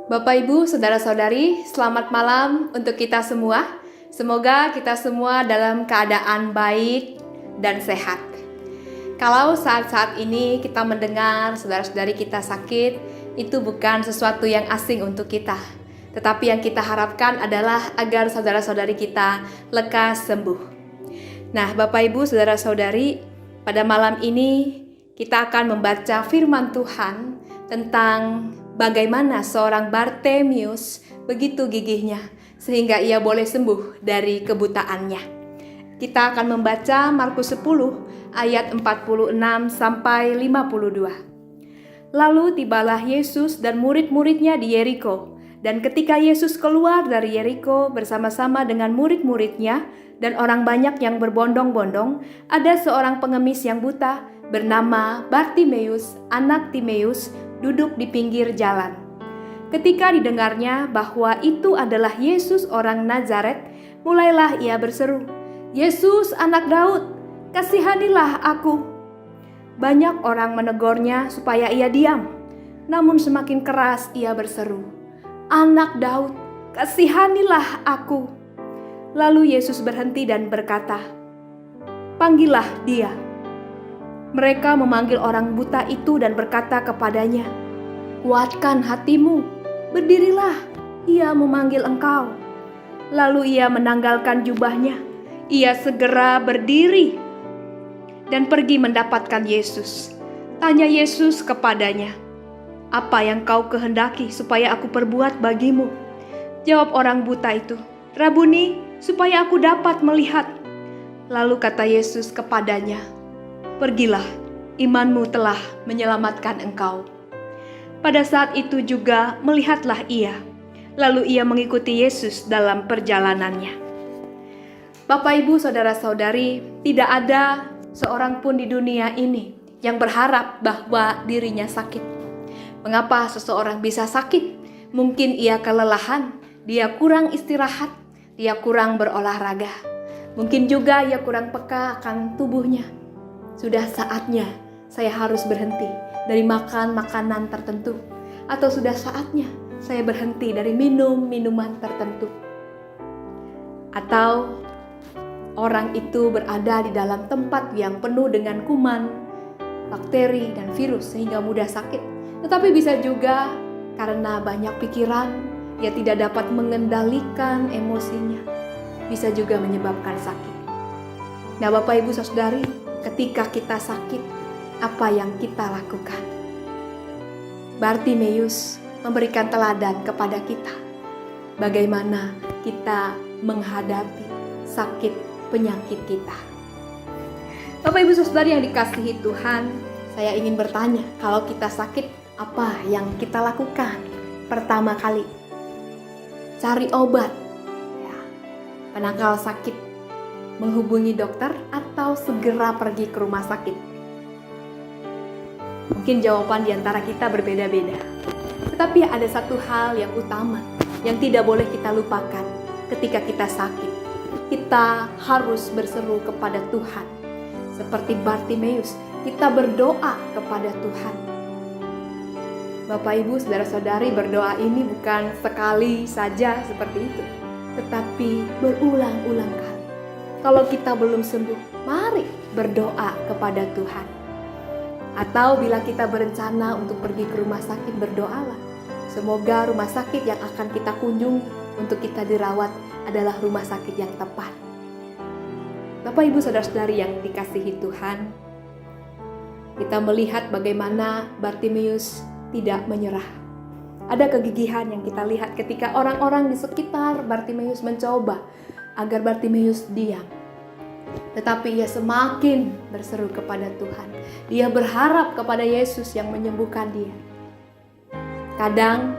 Bapak, Ibu, Saudara-saudari, selamat malam untuk kita semua. Semoga kita semua dalam keadaan baik dan sehat. Kalau saat-saat ini kita mendengar saudara-saudari kita sakit, itu bukan sesuatu yang asing untuk kita. Tetapi yang kita harapkan adalah agar saudara-saudari kita lekas sembuh. Nah, Bapak, Ibu, Saudara-saudari, pada malam ini kita akan membaca firman Tuhan tentang bagaimana seorang Bartimius begitu gigihnya sehingga ia boleh sembuh dari kebutaannya. Kita akan membaca Markus 10 ayat 46 sampai 52. Lalu tibalah Yesus dan murid-muridnya di Yeriko. Dan ketika Yesus keluar dari Yeriko bersama-sama dengan murid-muridnya dan orang banyak yang berbondong-bondong, ada seorang pengemis yang buta bernama Bartimeus, anak Timeus, duduk di pinggir jalan. Ketika didengarnya bahwa itu adalah Yesus orang Nazaret, mulailah ia berseru, "Yesus anak Daud, kasihanilah aku." Banyak orang menegurnya supaya ia diam, namun semakin keras ia berseru, "Anak Daud, kasihanilah aku." Lalu Yesus berhenti dan berkata, "Panggillah dia." Mereka memanggil orang buta itu dan berkata kepadanya, "Kuatkan hatimu, berdirilah, ia memanggil engkau." Lalu ia menanggalkan jubahnya, ia segera berdiri dan pergi mendapatkan Yesus. Tanya Yesus kepadanya, "Apa yang kau kehendaki supaya aku perbuat bagimu?" Jawab orang buta itu, "Rabuni, supaya aku dapat melihat." Lalu kata Yesus kepadanya, "Pergilah, imanmu telah menyelamatkan engkau." Pada saat itu juga melihatlah ia, lalu ia mengikuti Yesus dalam perjalanannya. Bapak, Ibu, Saudara-saudari, tidak ada seorang pun di dunia ini yang berharap bahwa dirinya sakit. Mengapa seseorang bisa sakit? Mungkin ia kelelahan, dia kurang istirahat, dia kurang berolahraga. Mungkin juga ia kurang peka akan tubuhnya. Sudah saatnya saya harus berhenti dari makan makanan tertentu, atau sudah saatnya saya berhenti dari minum minuman tertentu. Atau orang itu berada di dalam tempat yang penuh dengan kuman, bakteri, dan virus sehingga mudah sakit. Tetapi bisa juga karena banyak pikiran, ia tidak dapat mengendalikan emosinya. Bisa juga menyebabkan sakit. Nah, Bapak, Ibu, Saudari, ketika kita sakit, apa yang kita lakukan? Bartimeus memberikan teladan kepada kita bagaimana kita menghadapi sakit penyakit kita. Bapak, Ibu, Saudari yang dikasihi Tuhan, saya ingin bertanya, kalau kita sakit, apa yang kita lakukan? Pertama kali, cari obat. Ya, penangkal sakit, menghubungi dokter, atau segera pergi ke rumah sakit? Mungkin jawaban di antara kita berbeda-beda. Tetapi ada satu hal yang utama yang tidak boleh kita lupakan ketika kita sakit. Kita harus berseru kepada Tuhan. Seperti Bartimeus, kita berdoa kepada Tuhan. Bapak, Ibu, Saudara-saudari, berdoa ini bukan sekali saja seperti itu, tetapi berulang-ulang kali. Kalau kita belum sembuh, mari berdoa kepada Tuhan. Atau bila kita berencana untuk pergi ke rumah sakit, berdoalah. Semoga rumah sakit yang akan kita kunjungi untuk kita dirawat adalah rumah sakit yang tepat. Bapak, Ibu, Saudara-saudari yang dikasihi Tuhan, kita melihat bagaimana Bartimeus tidak menyerah. Ada kegigihan yang kita lihat ketika orang-orang di sekitar Bartimeus mencoba agar Bartimeus diam. Tetapi ia semakin berseru kepada Tuhan. Dia berharap kepada Yesus yang menyembuhkan dia. Kadang